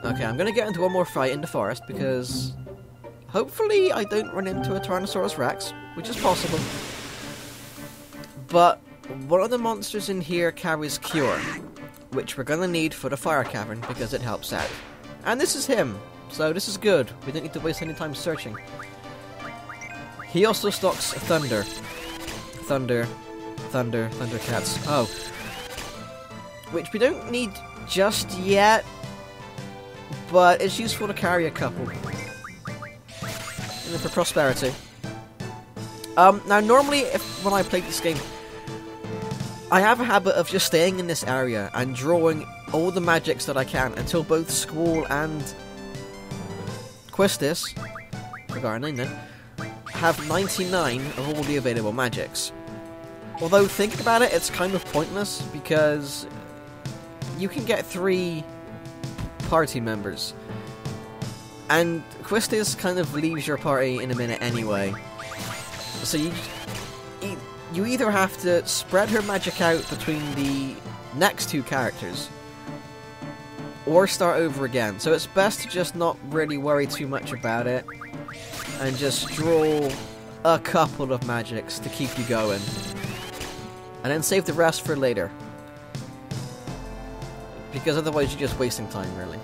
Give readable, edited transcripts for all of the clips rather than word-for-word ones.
Okay, I'm gonna get into one more fight in the forest because hopefully I don't run into a Tyrannosaurus Rex, which is possible. But one of the monsters in here carries Cure, which we're gonna need for the Fire Cavern because it helps out. And this is him, so this is good. We don't need to waste any time searching. He also stocks Thunder. Thundercats. Oh. Which we don't need just yet, but it's useful to carry a couple. For prosperity. Now normally when I play this game, I have a habit of just staying in this area and drawing all the magics that I can until both Squall and Quistis, forgot her name then, have 99 of all the available magics. Although thinking about it, it's kind of pointless because you can get 3 party members. And Quistis kind of leaves your party in a minute anyway. So you either have to spread her magic out between the next 2 characters, or start over again. So it's best to just not really worry too much about it, and just draw a couple of magics to keep you going. And then save the rest for later. Because otherwise you're just wasting time, really.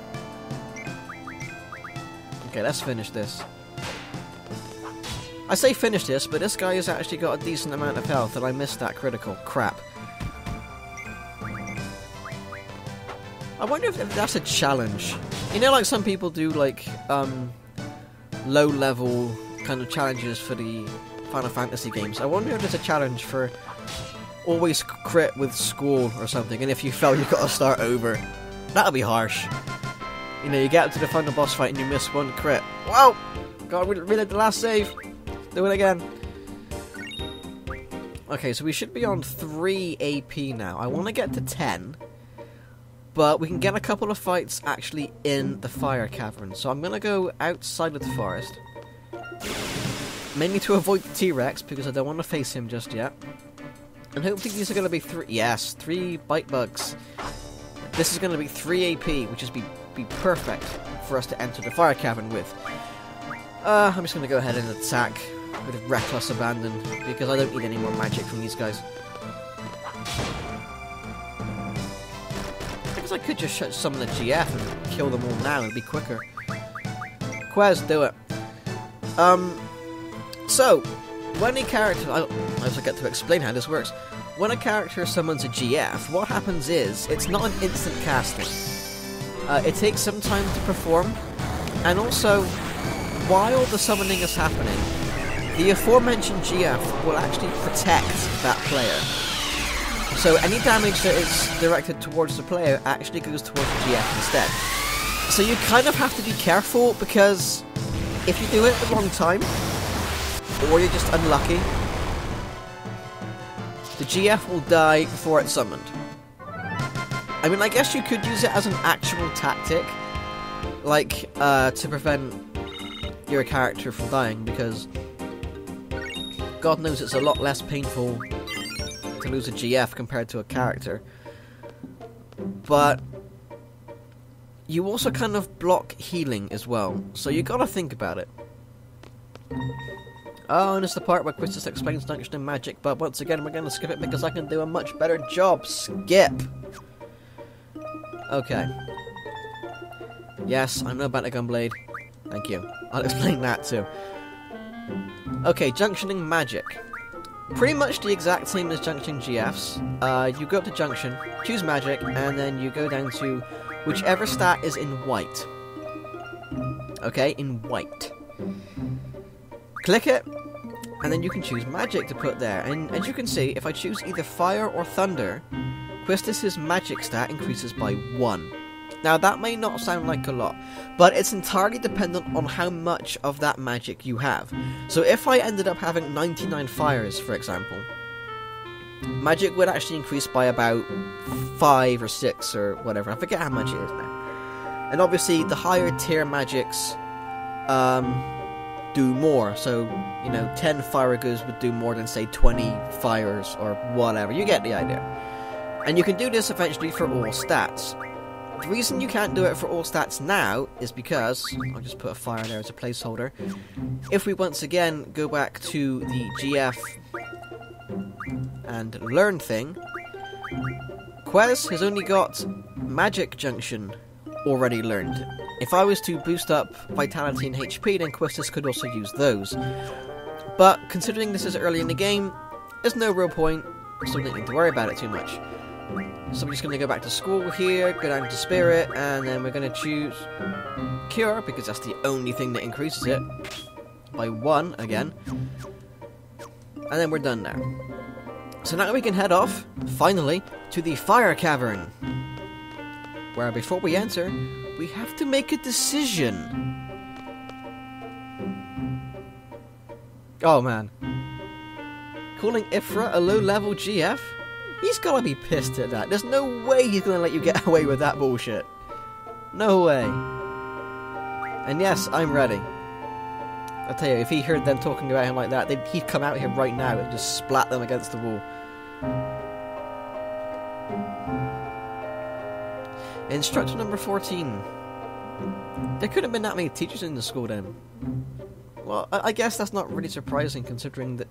Okay, let's finish this. I say finish this, but this guy has actually got a decent amount of health, and I missed that critical. Crap. I wonder if that's a challenge. You know, like some people do, like, low-level kind of challenges for the Final Fantasy games. I wonder if there's a challenge for always crit with Squall or something, and if you fail, you've got to start over. That'll be harsh. You know, you get up to the final boss fight and you miss 1 crit. Whoa! Gotta reload the last save. Do it again. Okay, so we should be on 3 AP now. I want to get to 10, but we can get a couple of fights actually in the Fire Cavern. So I'm going to go outside of the forest, mainly to avoid the T-Rex because I don't want to face him just yet. And hopefully these are going to be 3... Yes, 3 bite bugs. This is going to be 3 AP, which is be perfect for us to enter the Fire Cavern with. I'm just going to go ahead and attack with reckless abandon, because I don't need any more magic from these guys. I guess I could just summon the GF and kill them all now, it'd be quicker. Quez, do it. So, when a character... I forget to explain how this works. When a character summons a GF, what happens is, it's not an instant casting. It takes some time to perform, and also, while the summoning is happening, the aforementioned GF will actually protect that player. So any damage that is directed towards the player actually goes towards the GF instead. So you kind of have to be careful, because if you do it at the wrong time, or you're just unlucky, the GF will die before it's summoned. I mean, I guess you could use it as an actual tactic, like, to prevent your character from dying, because God knows it's a lot less painful to lose a GF compared to a character. But you also kind of block healing as well, so you gotta think about it. Oh, and it's the part where Quistis explains Dungeon and Magic, but once again we're gonna skip it because I can do a much better job. Skip! Okay. Yes, I know about the Gunblade. Thank you. I'll explain that too. Okay, Junctioning Magic. Pretty much the exact same as Junctioning GFs. You go up to Junction, choose Magic, and then you go down to whichever stat is in white. Okay, in white. Click it, and then you can choose Magic to put there. And as you can see, if I choose either Fire or Thunder, Quistis' magic stat increases by 1. Now that may not sound like a lot, but it's entirely dependent on how much of that magic you have. So if I ended up having 99 fires, for example, magic would actually increase by about 5 or 6 or whatever. I forget how much it is now. And obviously the higher tier magics do more. So, you know, 10 fire goes would do more than, say, 20 fires or whatever. You get the idea. And you can do this eventually for all stats. The reason you can't do it for all stats now is because, I'll just put a fire there as a placeholder, if we once again go back to the GF and learn thing, Quez has only got Magic Junction already learned. If I was to boost up Vitality and HP, then Quistis could also use those. But considering this is early in the game, there's no real point, so we don't need to worry about it too much. So we're just going to go back to school here, go down to Spirit, and then we're going to choose Cure, because that's the only thing that increases it, by 1 again. And then we're done now. So now we can head off, finally, to the Fire Cavern, where before we enter, we have to make a decision. Oh man. Calling Ifrit a low-level GF? He's gotta be pissed at that. There's no way he's gonna let you get away with that bullshit. No way. And yes, I'm ready. I tell you, if he heard them talking about him like that, he'd come out here right now and just splat them against the wall. Instructor number 14. There couldn't have been that many teachers in the school then. Well, I guess that's not really surprising considering that...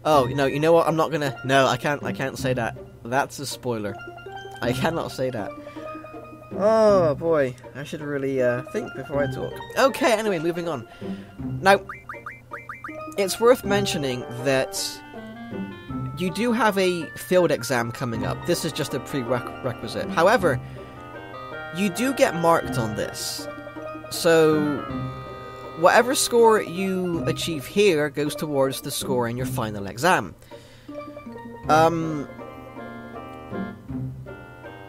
Oh, you know what? I'm not gonna... No, I can't say that. That's a spoiler. I cannot say that. Oh, boy. I should really think before I talk. Okay, anyway, moving on. Now, it's worth mentioning that you do have a field exam coming up. This is just a prerequisite. However, you do get marked on this. So, whatever score you achieve here goes towards the score in your final exam.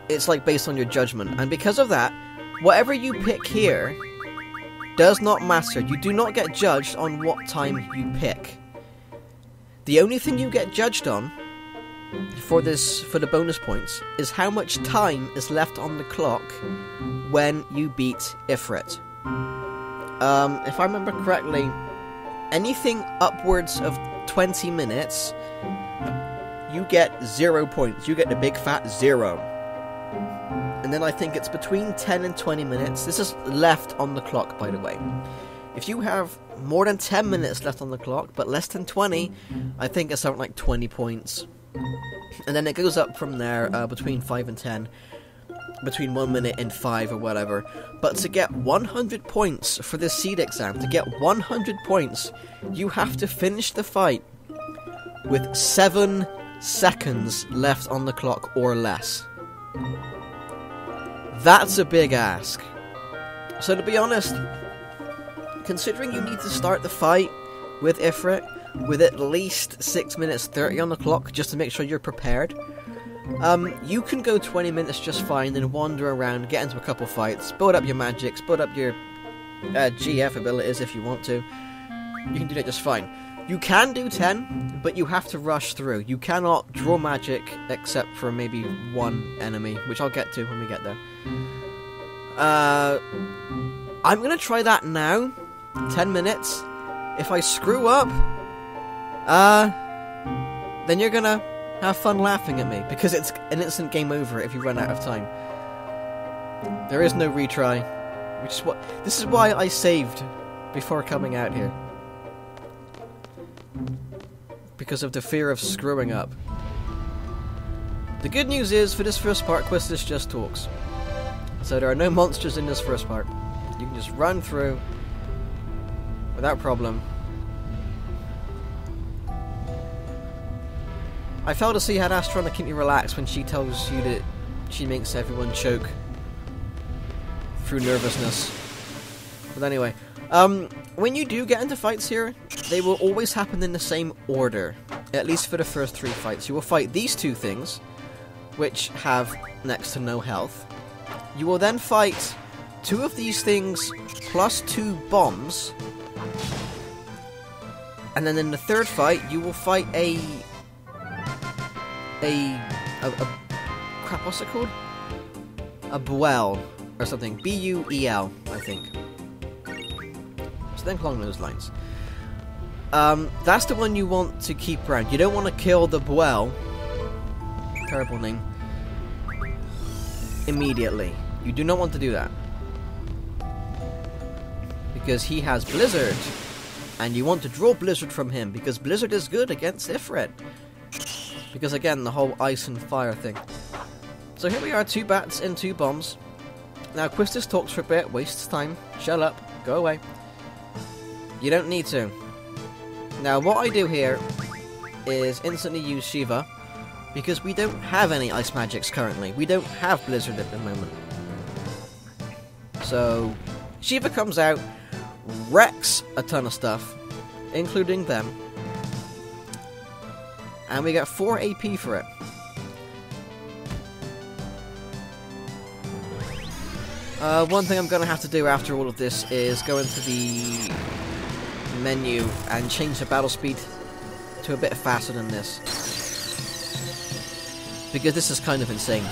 It's like based on your judgment. And because of that, whatever you pick here does not matter. You do not get judged on what time you pick. The only thing you get judged on for the bonus points is how much time is left on the clock when you beat Ifrit. If I remember correctly, anything upwards of 20 minutes, you get 0 points. You get the big fat 0. And then I think it's between 10 and 20 minutes. This is left on the clock, by the way. If you have more than 10 minutes left on the clock, but less than 20, I think it's something like 20 points. And then it goes up from there, between 5 and 10, between 1 minute and 5 or whatever. But to get 100 points for this seed exam, to get 100 points, you have to finish the fight with 7 seconds left on the clock or less. That's a big ask. So to be honest, considering you need to start the fight with Ifrit with at least 6 minutes 30 on the clock just to make sure you're prepared, you can go 20 minutes just fine, then wander around, get into a couple fights, build up your magics, build up your GF abilities if you want to. You can do that just fine. You can do 10, but you have to rush through. You cannot draw magic except for maybe one enemy, which I'll get to when we get there. I'm going to try that now. 10 minutes. If I screw up, then you're going to have fun laughing at me, because it's an instant game over if you run out of time. There is no retry. This is why I saved before coming out here. Because of the fear of screwing up. The good news is, for this first part, Quistis just talks. So there are no monsters in this first part. You can just run through without problem. I fail to see how that's trying to keep you relaxed when she tells you that she makes everyone choke through nervousness. But anyway, when you do get into fights here, they will always happen in the same order. At least for the first 3 fights. You will fight these 2 things, which have next to no health. You will then fight 2 of these things plus 2 bombs. And then in the third fight, you will fight a crap, what's it called? A Buell or something. B-U-E-L, I think. Something along those lines. That's the one you want to keep around. You don't want to kill the Buell. Terrible name. immediately. You do not want to do that. Because he has Blizzard. And you want to draw Blizzard from him, because Blizzard is good against Ifrit. Because again, the whole ice and fire thing. So here we are, 2 bats and 2 bombs. Now Quistis talks for a bit, wastes time. Shut up, go away. You don't need to. Now what I do here is instantly use Shiva, because we don't have any ice magics currently. We don't have Blizzard at the moment. So Shiva comes out, wrecks a ton of stuff, including them. And we get 4 AP for it. One thing I'm going to have to do after all of this is go into the menu and change the battle speed to a bit faster than this. Because this is kind of insane.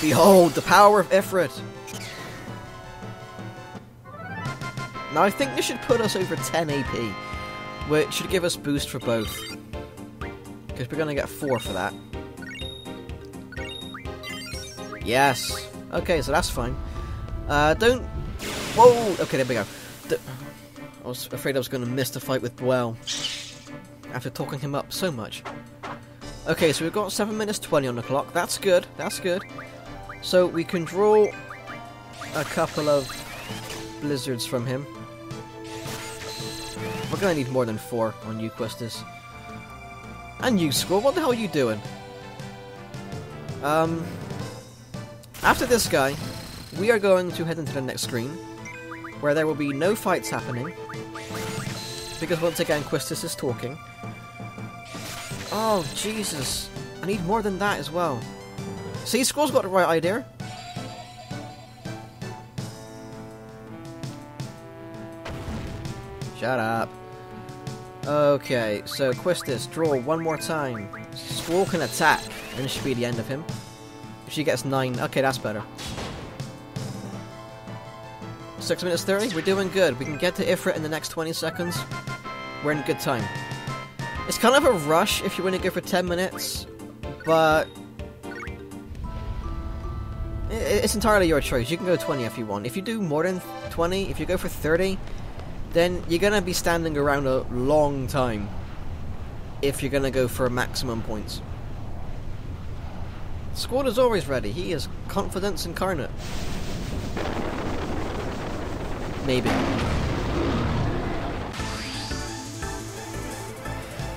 Behold, the power of Ifrit! Now I think this should put us over 10 AP, which should give us boost for both. Because we're going to get 4 for that. Yes! Okay, so that's fine. Don't... Whoa! Okay, there we go. I was afraid I was going to miss the fight with Buell. After talking him up so much. Okay, so we've got 7 minutes 20 on the clock. That's good, that's good. So we can draw a couple of Blizzards from him. We're going to need more than 4 on you, Quistis. And you, Squirrel, what the hell are you doing? After this guy, we are going to head into the next screen, where there will be no fights happening, because once again, Quistis is talking. Oh, Jesus. I need more than that as well. See, Squirrel's got the right idea. Shut up. Okay, so Quistis, draw 1 more time. Squirrel can attack, and it should be the end of him. If she gets 9, okay, that's better. 6 minutes 30, we're doing good. We can get to Ifrit in the next 20 seconds. We're in good time. It's kind of a rush if you want to go for 10 minutes, but it's entirely your choice. You can go 20 if you want. If you do more than 20, if you go for 30, then you're going to be standing around a long time if you're going to go for maximum points. Squad is always ready. He is confidence incarnate. Maybe.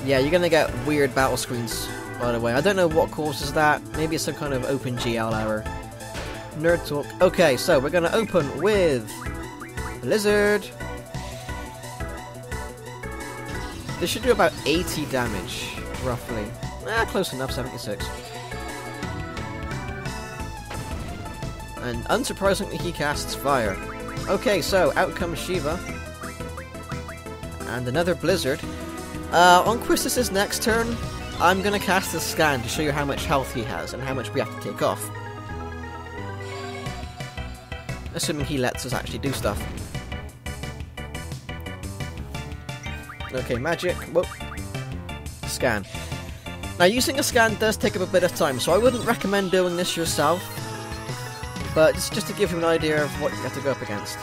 Yeah, you're going to get weird battle screens, by the way. I don't know what causes that. Maybe it's some kind of OpenGL error. Nerd talk. Okay, so we're going to open with Blizzard. This should do about 80 damage, roughly. Close enough, 76. And unsurprisingly, he casts fire. Okay, so out comes Shiva. And another Blizzard. On Quistis' next turn, I'm going to cast a scan to show you how much health he has and how much we have to take off. Assuming he lets us actually do stuff. Okay, magic. Whoa. Scan. Now, using a scan does take up a bit of time, so I wouldn't recommend doing this yourself. But it's just to give you an idea of what you have to go up against.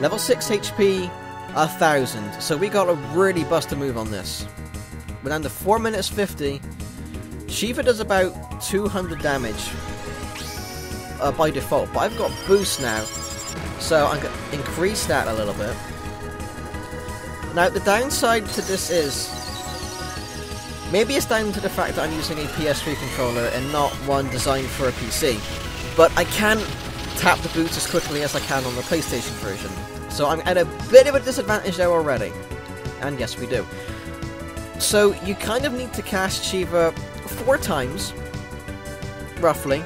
Level 6 HP, 1000. So we got a really buster move on this. We're down to 4 minutes 50. Shiva does about 200 damage by default, but I've got boost now. So I'm going to increase that a little bit. Now, the downside to this is, maybe it's down to the fact that I'm using a PS3 controller and not one designed for a PC, but I can't tap the boots as quickly as I can on the PlayStation version, so I'm at a bit of a disadvantage there already, and yes, we do. So, you kind of need to cast Shiva 4 times, roughly,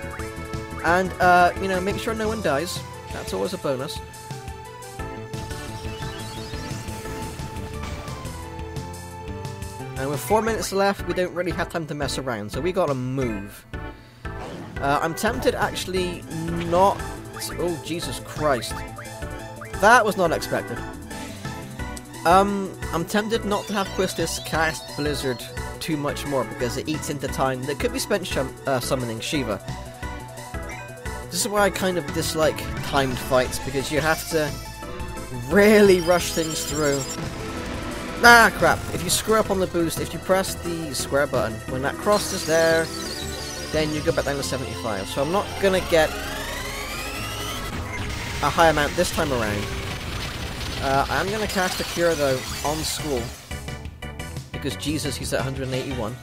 and, you know, make sure no one dies. That's always a bonus. And with 4 minutes left, we don't really have time to mess around, so we gotta move. I'm tempted actually not... Oh, Jesus Christ. That was not expected. I'm tempted not to have Quistis cast Blizzard too much more because it eats into time that could be spent summoning Shiva. This is why I kind of dislike timed fights, because you have to really rush things through. Ah, crap. If you screw up on the boost, if you press the square button, when that cross is there, then you go back down to 75. So I'm not going to get a high amount this time around. I'm going to cast a Cure, though, on School. Because Jesus, he's at 181.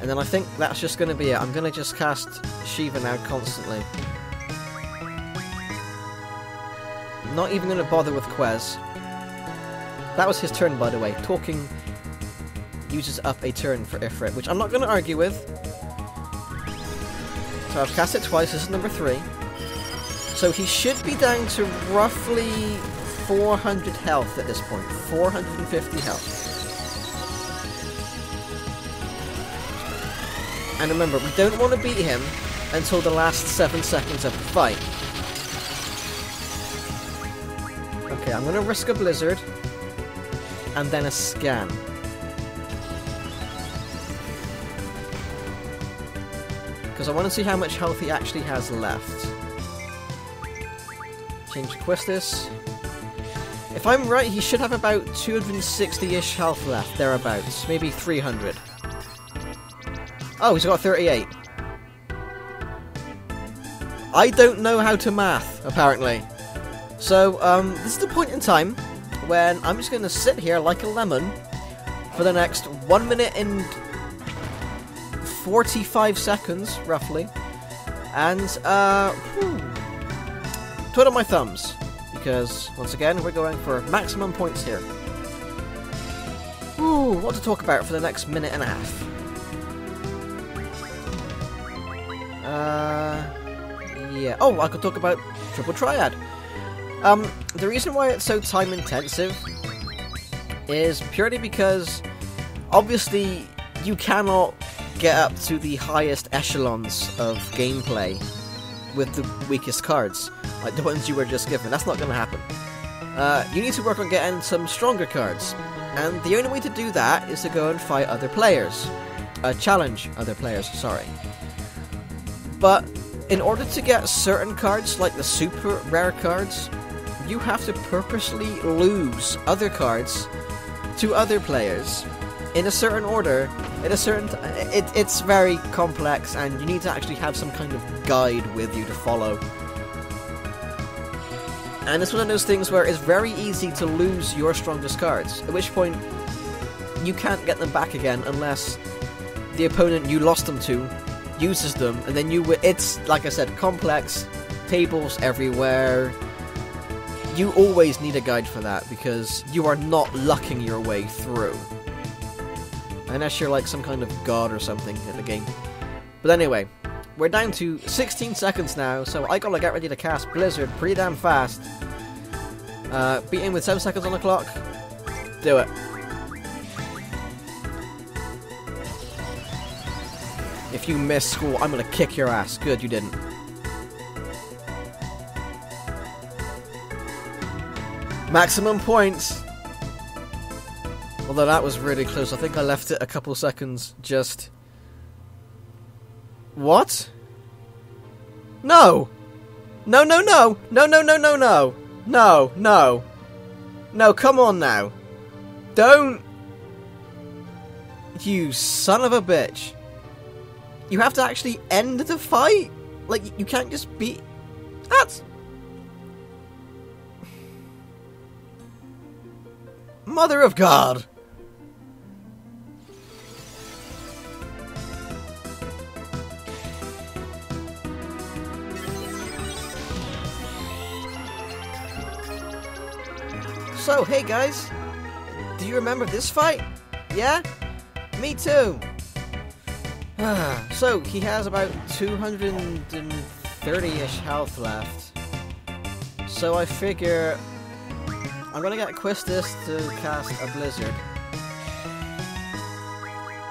And then I think that's just going to be it. I'm going to just cast Shiva now constantly. Not even going to bother with Quez. That was his turn, by the way. Talking uses up a turn for Ifrit, which I'm not going to argue with. So I've cast it twice. This is number 3. So he should be down to roughly 400 health at this point. 450 health. And remember, we don't want to beat him until the last 7 seconds of the fight. Okay, I'm going to risk a Blizzard, and then a Scan. Because I want to see how much health he actually has left. Change to Quistis. If I'm right, he should have about 260-ish health left, thereabouts. Maybe 300. Oh, he's got 38. I don't know how to math, apparently. So, this is the point in time when I'm just going to sit here like a lemon for the next 1 minute and 45 seconds, roughly. And, twiddle my thumbs. Because, once again, we're going for maximum points here. Ooh, what to talk about for the next minute and a half? Yeah. Oh, I could talk about Triple Triad. The reason why it's so time intensive is purely because obviously you cannot get up to the highest echelons of gameplay with the weakest cards, like the ones you were just given. That's not going to happen. You need to work on getting some stronger cards, and the only way to do that is to go and fight other players. Challenge other players, sorry. But in order to get certain cards, like the super rare cards, you have to purposely lose other cards to other players in a certain order, in a certain it's very complex, and you need to actually have some kind of guide with you to follow. And it's one of those things where it's very easy to lose your strongest cards, at which point you can't get them back again unless the opponent you lost them to uses them, and then it's, like I said, complex, tables everywhere. You always need a guide for that, because you are not lucking your way through. Unless you're like some kind of god or something in the game. But anyway, we're down to 16 seconds now, so I gotta get ready to cast Blizzard pretty damn fast. Beat him with 7 seconds on the clock. Do it. If you miss School, I'm gonna kick your ass. Good, you didn't. Maximum points! Although that was really close. I think I left it a couple seconds just... What? No! No, no, no! No, no, no, no, no! No, no! No, come on now! Don't! You son of a bitch! You have to actually end the fight? Like, you can't just beat... That's... Mother of God! So, hey guys, do you remember this fight? Yeah? Me too! So, he has about 230-ish health left. So I figure I'm gonna get Quistis to cast a Blizzard.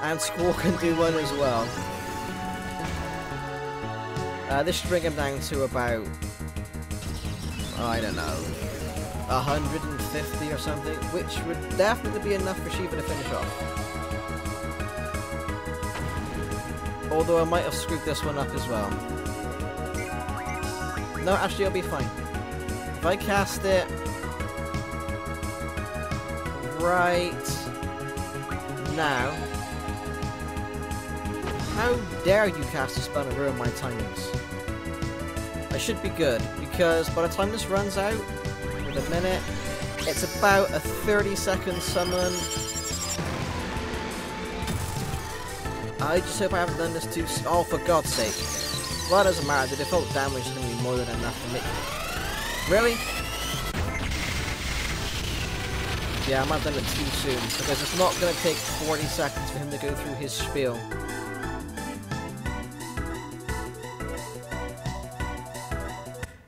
And Squall can do one as well. This should bring him down to about I don't know, 150 or something, which would definitely be enough for Shiva to finish off. Although I might have screwed this one up as well. No, actually it'll be fine. If I cast it right now, how dare you cast a spell and ruin my timings? I should be good, because by the time this runs out, with a minute, it's about a 30-second summon. I just hope I haven't done this too soon. Oh, for God's sake. Well, it doesn't matter, the default damage is going to be more than enough for me. Really? Yeah, I might have done it too soon, because it's not going to take 40 seconds for him to go through his spiel.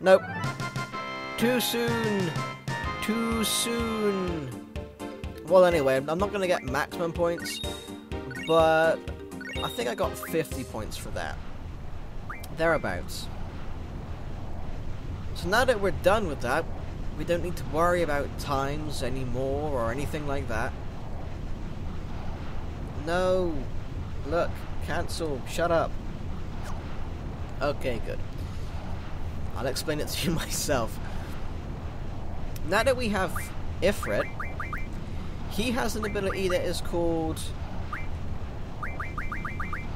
Nope. Too soon. Too soon. Well, anyway, I'm not going to get maximum points, but I think I got 50 points for that. Thereabouts. So now that we're done with that, we don't need to worry about times anymore or anything like that. No. Look. Cancel. Shut up. Okay, good. I'll explain it to you myself. Now that we have Ifrit, he has an ability that is called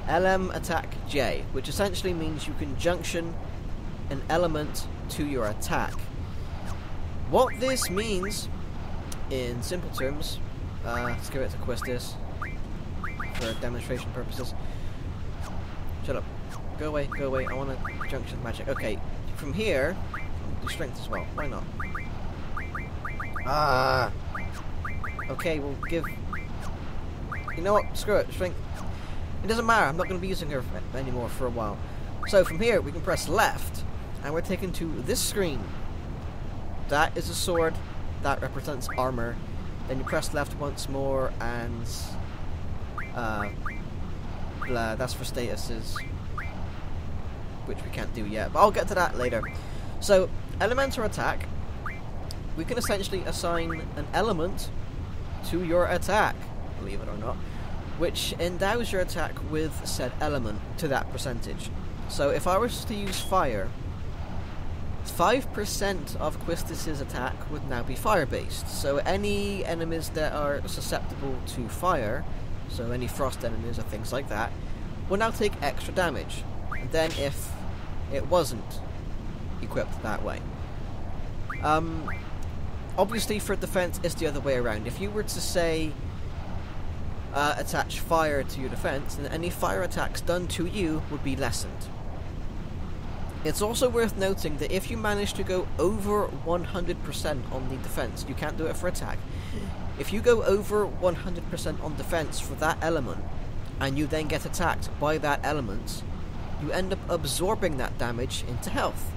LM Attack J, which essentially means you can junction an element to your attack. What this means, in simple terms, let's give it to Quistis for demonstration purposes. Shut up. Go away, I want to junction magic. Okay, from here, I'll do strength as well. Why not? Ah! Okay, we'll give... You know what? Screw it, strength. It doesn't matter, I'm not going to be using her anymore for a while. So from here, we can press left, and we're taken to this screen. That is a sword, that represents armor. Then you press left once more, and... blah, that's for statuses. Which we can't do yet, but I'll get to that later. So, elemental attack, we can essentially assign an element to your attack, believe it or not, which endows your attack with said element to that percentage. So if I was to use fire, 5% of Quistis' attack would now be fire-based. So any enemies that are susceptible to fire, so any frost enemies or things like that, will now take extra damage than if it wasn't equipped that way. Obviously for defense it's the other way around. If you were to say attach fire to your defense, then any fire attacks done to you would be lessened. It's also worth noting that if you manage to go over 100% on the defense, you can't do it for attack. If you go over 100% on defense for that element, and you then get attacked by that element, you end up absorbing that damage into health.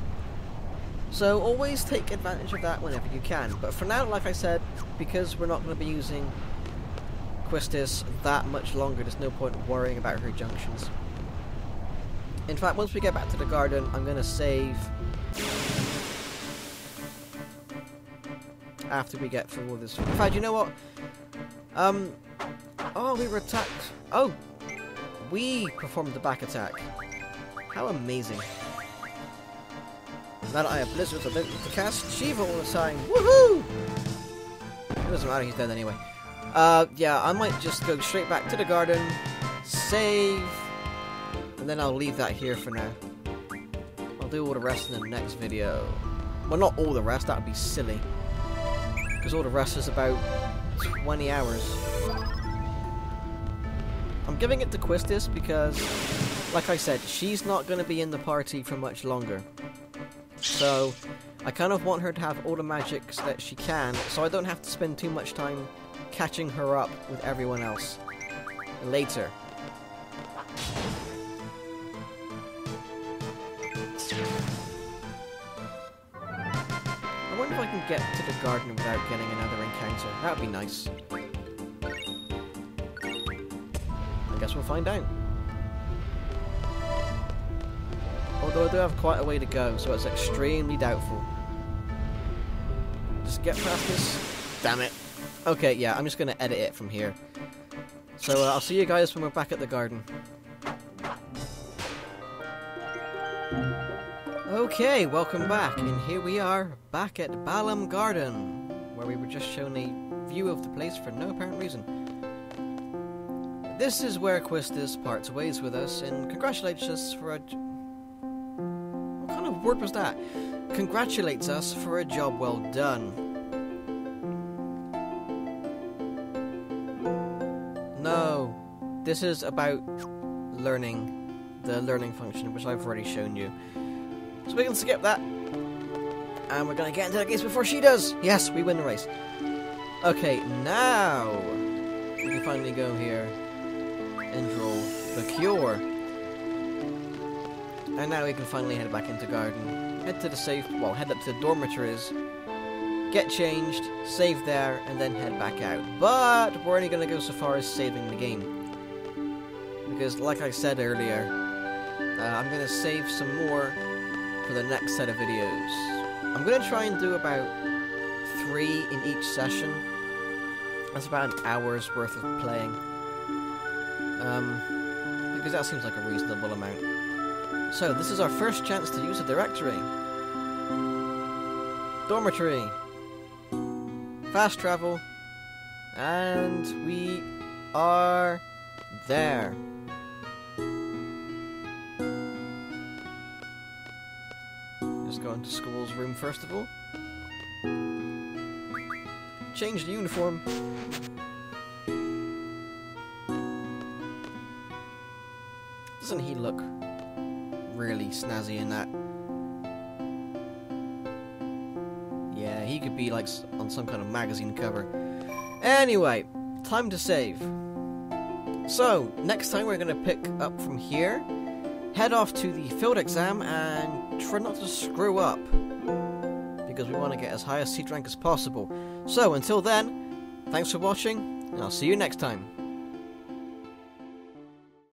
So always take advantage of that whenever you can. But for now, like I said, because we're not going to be using Quistis that much longer, there's no point worrying about her junctions. In fact, once we get back to the garden, I'm going to save after we get through all this. In fact, you know what? Oh, we were attacked. Oh, we performed the back attack. How amazing. Now that I have blizzards, I don't need to cast Shiva all the time. Woohoo! It doesn't matter, he's dead anyway. Yeah, I might just go straight back to the garden, save, and then I'll leave that here for now. I'll do all the rest in the next video. Well, not all the rest, that would be silly. Because all the rest is about 20 hours. I'm giving it to Quistis because, like I said, she's not going to be in the party for much longer. So, I kind of want her to have all the magics that she can, so I don't have to spend too much time catching her up with everyone else later. I wonder if I can get to the garden without getting another encounter. That would be nice. I guess we'll find out. Although I do have quite a way to go, so it's extremely doubtful. get past this. Damn it. Okay, yeah, I'm just going to edit it from here. So I'll see you guys when we're back at the garden. Okay, welcome back, and here we are, back at Balam Garden, where we were just shown a view of the place for no apparent reason. This is where Quistis parts ways with us, and congratulates us for a... What kind of word was that? Congratulates us for a job well done. No, this is about learning, the learning function, which I've already shown you. So we can skip that. And we're going to get into the gates before she does. Yes, we win the race. Okay, now we can finally go here and draw the cure. And now we can finally head back into garden. Head to the safe, well, head up to the dormitories. Get changed, save there, and then head back out. But we're only going to go so far as saving the game. Because like I said earlier, I'm going to save some more for the next set of videos. I'm going to try and do about 3 in each session. That's about an hour's worth of playing. Because that seems like a reasonable amount. So, this is our first chance to use a directory. Dormitory. Fast travel. And we are there. Go into school's room first of all. Change the uniform. Doesn't he look really snazzy in that? Yeah, he could be like on some kind of magazine cover. Anyway, time to save. So, next time we're going to pick up from here, head off to the field exam and try not to screw up, because we want to get as high a seed rank as possible. So until then, thanks for watching, and I'll see you next time.